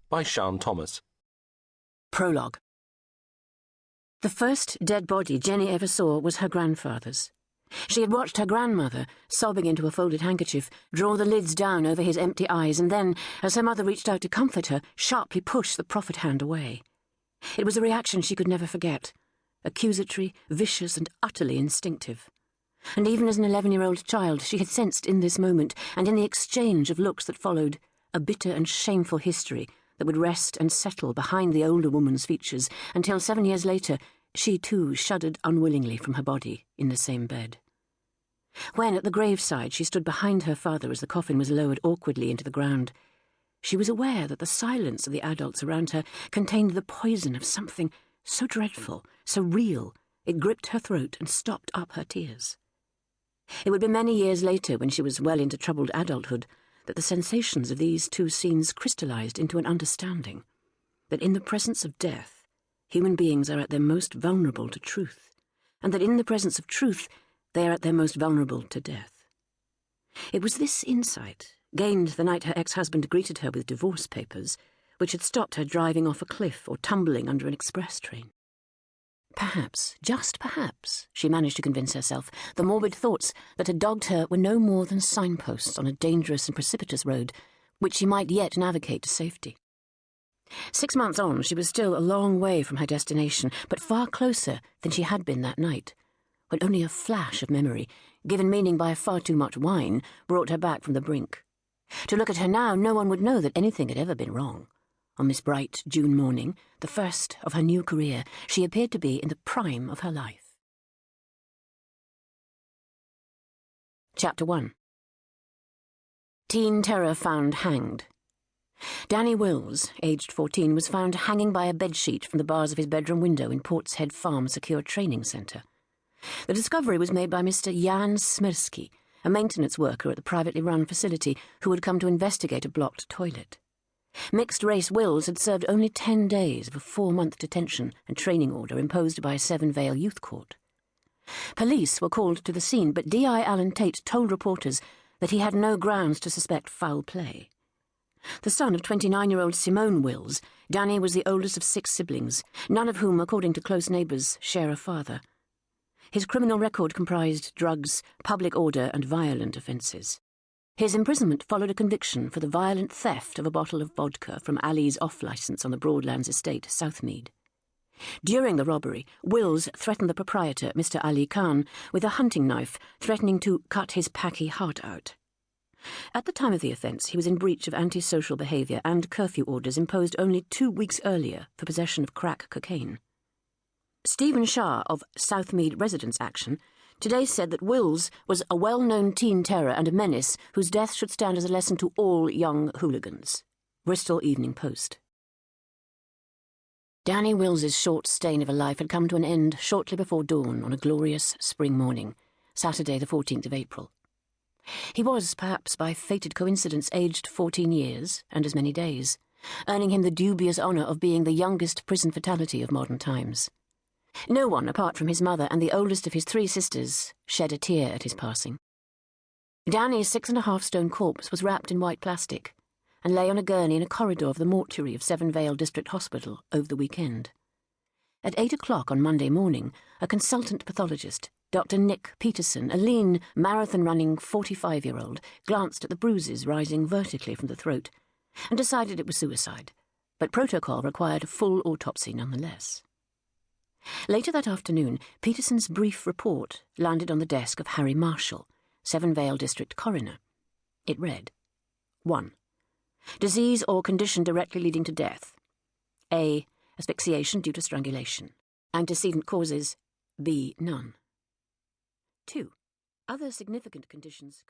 by Sean Thomas. Prologue. The first dead body Jenny ever saw was her grandfather's. She had watched her grandmother, sobbing into a folded handkerchief, draw the lids down over his empty eyes and then, as her mother reached out to comfort her, sharply push the proffered hand away. It was a reaction she could never forget, accusatory, vicious and utterly instinctive. And even as an 11-year-old child, she had sensed in this moment, and in the exchange of looks that followed, a bitter and shameful history that would rest and settle behind the older woman's features until 7 years later she too shuddered unwillingly from her body in the same bed. When, at the graveside, she stood behind her father as the coffin was lowered awkwardly into the ground, she was aware that the silence of the adults around her contained the poison of something so dreadful, so real, it gripped her throat and stopped up her tears. It would be many years later, when she was well into troubled adulthood, that the sensations of these two scenes crystallized into an understanding that in the presence of death, human beings are at their most vulnerable to truth, and that in the presence of truth, they are at their most vulnerable to death. It was this insight, gained the night her ex-husband greeted her with divorce papers, which had stopped her driving off a cliff or tumbling under an express train. Perhaps, just perhaps, she managed to convince herself, the morbid thoughts that had dogged her were no more than signposts on a dangerous and precipitous road, which she might yet navigate to safety. 6 months on, she was still a long way from her destination, but far closer than she had been that night, when only a flash of memory, given meaning by far too much wine, brought her back from the brink. To look at her now, no one would know that anything had ever been wrong. On this bright June morning, the first of her new career, she appeared to be in the prime of her life. Chapter 1. Teen Terror Found Hanged. Danny Wills, aged 14, was found hanging by a bedsheet from the bars of his bedroom window in Port's Head Farm Secure Training Centre. The discovery was made by Mr. Jan Smirsky, a maintenance worker at the privately run facility who had come to investigate a blocked toilet. Mixed-race Wills had served only 10 days of a 4-month detention and training order imposed by a Severn Vale youth court. Police were called to the scene, but D.I. Allen Tate told reporters that he had no grounds to suspect foul play. The son of 29-year-old Simone Wills, Danny was the oldest of 6 siblings, none of whom, according to close neighbours, share a father. His criminal record comprised drugs, public order and violent offences. His imprisonment followed a conviction for the violent theft of a bottle of vodka from Ali's off-licence on the Broadlands estate, Southmead. During the robbery, Wills threatened the proprietor, Mr. Ali Khan, with a hunting knife, threatening to cut his packy heart out. At the time of the offence, he was in breach of antisocial behaviour and curfew orders imposed only 2 weeks earlier for possession of crack cocaine. Stephen Shah of Southmead Residence Action today said that Wills was a well-known teen terror and a menace whose death should stand as a lesson to all young hooligans. Bristol Evening Post. Danny Wills's short stain of a life had come to an end shortly before dawn on a glorious spring morning, Saturday the 14th of April. He was, perhaps by fated coincidence, aged 14 years and as many days, earning him the dubious honour of being the youngest prison fatality of modern times. No one, apart from his mother and the oldest of his 3 sisters, shed a tear at his passing. Danny's 6.5-stone corpse was wrapped in white plastic and lay on a gurney in a corridor of the mortuary of Severn Vale District Hospital over the weekend. At 8 o'clock on Monday morning, a consultant pathologist, Dr. Nick Peterson, a lean, marathon-running 45-year-old, glanced at the bruises rising vertically from the throat and decided it was suicide, but protocol required a full autopsy nonetheless. Later that afternoon, Peterson's brief report landed on the desk of Harry Marshall, Severn Vale District Coroner. It read, 1. Disease or condition directly leading to death. A. Asphyxiation due to strangulation. Antecedent causes. B. None. 2. Other significant conditions